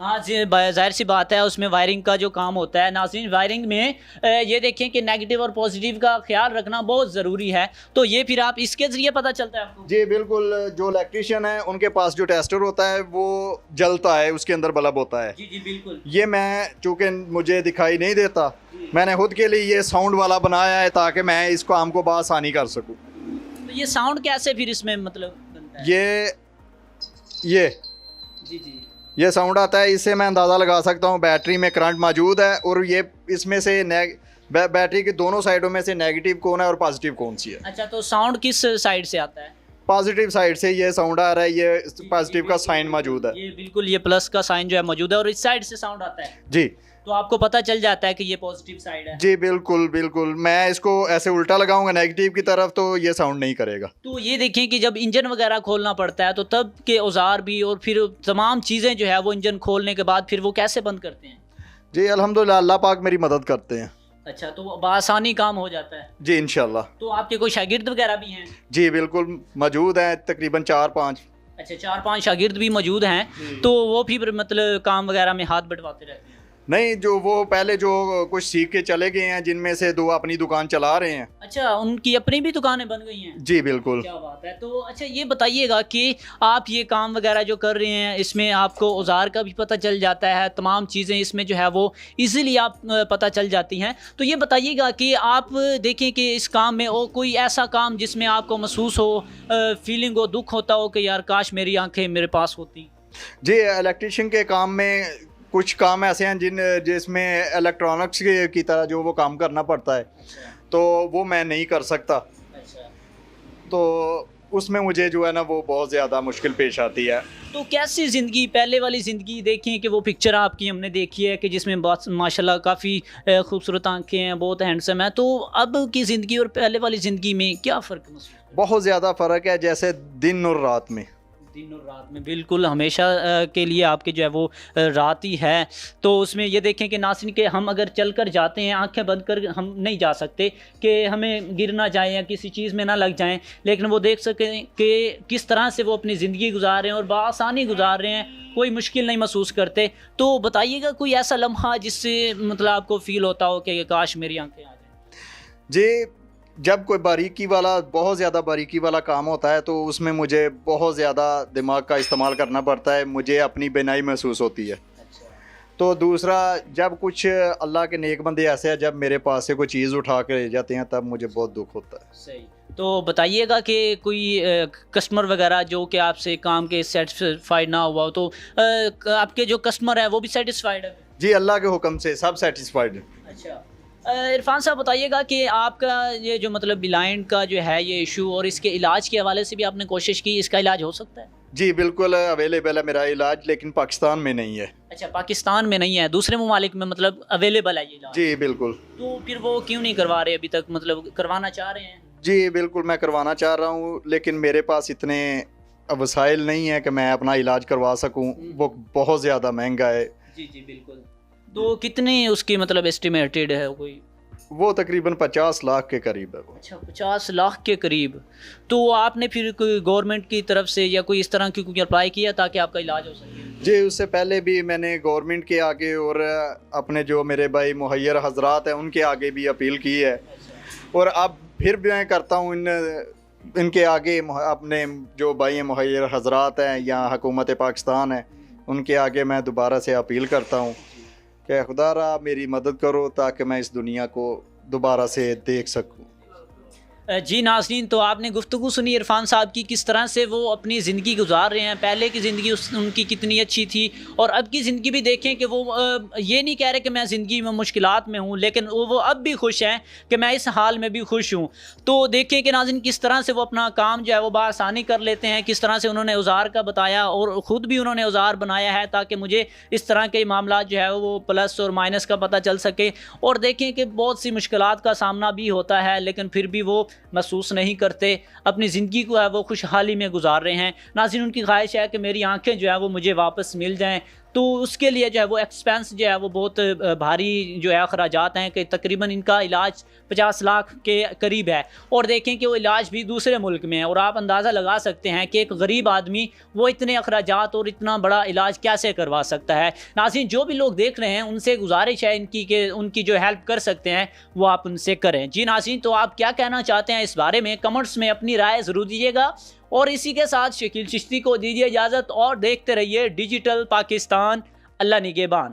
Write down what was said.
ہاں جی ظاہر سی بات ہے اس میں وائرنگ کا جو کام ہوتا ہے. ناظرین وائرنگ میں یہ دیکھیں کہ نیگیٹو اور پازیٹیو کا خیال رکھنا بہت ضروری ہے. تو یہ پھر آپ اس کے ذریعے پتہ چلتا ہے آپ کو؟ جی بالکل, جو الیکٹریشین ہے ان کے پاس جو ٹیسٹر ہوتا ہے وہ جلتا ہے, اس کے اندر بلب ہوتا ہے. جی جی بالکل. یہ میں چونکہ مجھے دکھائی نہیں دیتا, میں نے خود کے لیے یہ ساؤنڈ والا بنایا ہے تاکہ میں اس کام کو بآسانی کر سکوں. تو یہ ساؤنڈ کیسے پھر اس میں مطلب بنتا ہے؟ یہ جی جی یہ ساؤنڈ آتا ہے, اس سے میں اندازہ لگا سکتا ہوں بیٹری میں کرنٹ موجود ہے, اور یہ اس میں سے بیٹری کے دونوں سائڈوں میں سے نیگیٹو کون ہے اور پازیٹیو کون سی ہے. اچھا, تو ساؤنڈ کس سائڈ سے آتا ہے؟ پازیٹیو سائڈ سے یہ ساؤنڈ آ رہا ہے, یہ پازیٹیو کا سائن موجود ہے. یہ بالکل یہ پلس کا سائن جو ہے موجود ہے, اور اس سائڈ سے ساؤنڈ آتا ہے. جی تو آپ کو پتہ چل جاتا ہے کہ یہ پازیٹیو سائڈ ہے. جی بالکل بالکل, میں اس کو ایسے الٹا لگاؤں گا نیگیٹو کی طرف تو یہ ساؤنڈ نہیں کرے گا. تو یہ دیکھیں کہ جب انجن وغیرہ کھولنا پڑتا ہے تو تب کے اوزار بھی اور پھر تمام چیزیں جو ہے وہ انجن کھولنے کے بعد پھر وہ کیسے بند کرتے ہیں؟ جی الحمدللہ, اللہ پاک میری مدد کرتے ہیں. اچھا, تو بآسانی کام ہو جاتا ہے. جی انشاءاللہ. تو آپ کے کوئی شاگرد وغیرہ بھی ہیں؟ جی بالکل موجود ہیں, تقریباً 4-5. اچھا, 4-5 شاگرد بھی موجود ہیں. تو وہ بھی مطلب کام وغیرہ میں ہاتھ بٹواتے رہتے ہیں؟ نہیں, جو وہ پہلے جو کچھ سیکھ کے چلے گئے ہیں, جن میں سے 2 اپنی دکان چلا رہے ہیں. اچھا, ان کی اپنی بھی دکانیں بن گئی ہیں؟ جی بالکل. کیا بات ہے. تو اچھا یہ بتائیے گا کہ آپ یہ کام وغیرہ جو کر رہے ہیں اس میں آپ کو اوزار کا بھی پتہ چل جاتا ہے, تمام چیزیں اس میں جو ہے وہ ایزیلی آپ پتہ چل جاتی ہیں. تو یہ بتائیے گا کہ آپ دیکھیں کہ اس کام میں کوئی ایسا کام جس میں آپ کو محسوس ہو, فیلنگ ہو, دکھ ہوتا ہو کہ یار کاش میری آنکھیں میرے پاس ہوتی؟ جی الیکٹریشین کے کام میں کچھ کام ایسے ہیں جس میں الیکٹرانکس کی طرح جو وہ کام کرنا پڑتا ہے, تو وہ میں نہیں کر سکتا. تو اس میں مجھے جو ہے نا وہ بہت زیادہ مشکل پیش آتی ہے. تو کیسی زندگی, پہلے والی زندگی دیکھیں کہ وہ پکچر آپ کی ہم نے دیکھی ہے کہ جس میں بہت ماشاءاللہ کافی خوبصورت آنکھیں ہیں, بہت ہینڈسم ہے. تو اب کی زندگی اور پہلے والی زندگی میں کیا فرق محسوس ہے؟ بہت زیادہ فرق ہے, جیسے دن اور رات میں. دن اور رات میں بالکل ہمیشہ کے لیے آپ کے جو ہے وہ رات ہی ہے. تو اس میں یہ دیکھیں کہ ناظرین کہ ہم اگر چل کر جاتے ہیں, آنکھیں بند کر ہم نہیں جا سکتے کہ ہمیں گر نہ جائیں یا کسی چیز میں نہ لگ جائیں, لیکن وہ دیکھ سکیں کہ کس طرح سے وہ اپنی زندگی گزار رہے ہیں اور بآسانی گزار رہے ہیں, کوئی مشکل نہیں محسوس کرتے. تو بتائیے گا کوئی ایسا لمحہ جس سے مطلب آپ کو فیل ہوتا ہو کہ کاش میری آنکھیں آ جائیں؟ جی جب کوئی باریکی والا, بہت زیادہ باریکی والا کام ہوتا ہے تو اس میں مجھے بہت زیادہ دماغ کا استعمال کرنا پڑتا ہے, مجھے اپنی بینائی محسوس ہوتی ہے. تو دوسرا, جب کچھ اللہ کے نیک بندے ایسے ہیں جب میرے پاس سے کوئی چیز اٹھا کے لے جاتے ہیں تب مجھے بہت دکھ ہوتا ہے. صحیح. تو بتائیے گا کہ کوئی کسٹمر وغیرہ جو کہ آپ سے کام کے سیٹسفائیڈ نہ ہوا ہو, تو آپ کے جو کسٹمر ہیں وہ بھی سیٹسفائیڈ ہے؟ جی اللہ کے حکم سے سب سیٹسفائیڈ ہیں. اچھا عرفان صاحب بتائیے گا کہ آپ کا یہ جو مطلب بلائنڈ کا جو ہے یہ ایشو, اور اس کے علاج کے حوالے سے بھی آپ نے کوشش کی, اس کا علاج ہو سکتا ہے؟ جی بالکل اویلیبل ہے میرا علاج, لیکن پاکستان میں نہیں ہے. اچھا, پاکستان میں نہیں ہے, دوسرے ممالک میں مطلب اویلیبل ہے یہ علاج؟ جی بالکل. تو پھر وہ کیوں نہیں کروا رہے ابھی تک, مطلب کروانا چاہ رہے ہیں؟ جی بالکل میں کروانا چاہ رہا ہوں, لیکن میرے پاس اتنے وسائل نہیں ہیں کہ میں اپنا علاج کروا سکوں, وہ بہت زیادہ مہنگا ہے. جی جی بالکل. تو کتنے اس کی مطلب اسٹیمیٹڈ ہے کوئی؟ وہ تقریباً 50 لاکھ کے قریب ہے. اچھا 50 لاکھ کے قریب. تو آپ نے پھر کوئی گورنمنٹ کی طرف سے یا کوئی اس طرح کی کوئی اپلائی کیا تاکہ آپ کا علاج ہو سکے؟ جی اس سے پہلے بھی میں نے گورنمنٹ کے آگے اور اپنے جو میرے بھائی مہیر حضرات ہیں ان کے آگے بھی اپیل کی ہے, اور اب پھر بھی میں کرتا ہوں ان کے آگے, اپنے جو بھائی مہیر حضرات ہیں یا حکومت پاکستان ہے ان کے آگے میں دوبارہ سے اپیل کرتا ہوں کہ خدا را میری مدد کرو تاکہ میں اس دنیا کو دوبارہ سے دیکھ سکوں. جی ناظرین, تو آپ نے گفتگو سنی عرفان صاحب کی, کس طرح سے وہ اپنی زندگی گزار رہے ہیں. پہلے کی زندگی ان کی کتنی اچھی تھی, اور اب کی زندگی بھی دیکھیں کہ وہ یہ نہیں کہہ رہے کہ میں زندگی میں مشکلات میں ہوں, لیکن وہ اب بھی خوش ہیں کہ میں اس حال میں بھی خوش ہوں. تو دیکھیں کہ ناظرین کس طرح سے وہ اپنا کام جو ہے وہ بآسانی کر لیتے ہیں, کس طرح سے انہوں نے اوزار کا بتایا اور خود بھی انہوں نے اوزار بنایا ہے تاکہ مجھے اس طرح کے معاملات جو ہے وہ پلس اور مائنس کا پتہ چل سکے. اور دیکھیں کہ بہت سی مشکلات کا سامنا بھی ہوتا ہے, لیکن پھر بھی وہ محسوس نہیں کرتے, اپنی زندگی کو ہے وہ خوشحالی میں گزار رہے ہیں. ناظرین ان کی خواہش ہے کہ میری آنکھیں جو ہے وہ مجھے واپس مل جائیں تو اس کے لیے جو ہے وہ ایکسپینس جو ہے وہ بہت بھاری جو ہے اخراجات ہیں کہ تقریباً ان کا علاج 50 لاکھ کے قریب ہے، اور دیکھیں کہ وہ علاج بھی دوسرے ملک میں ہے، اور آپ اندازہ لگا سکتے ہیں کہ ایک غریب آدمی وہ اتنے اخراجات اور اتنا بڑا علاج کیسے کروا سکتا ہے۔ ناظرین جو بھی لوگ دیکھ رہے ہیں ان سے گزارش ہے ان کی کہ ان کی جو ہیلپ کر سکتے ہیں وہ آپ ان سے کریں۔ جی ناظرین، تو آپ کیا کہنا چاہتے ہیں اس بارے میں کمنٹس میں اپنی رائے ضرور دیجیے گا، اور اسی کے ساتھ شکیل چشتی کو دیجیے اجازت اور دیکھتے رہیے ڈیجیٹل پاکستان۔ اللہ نگہبان۔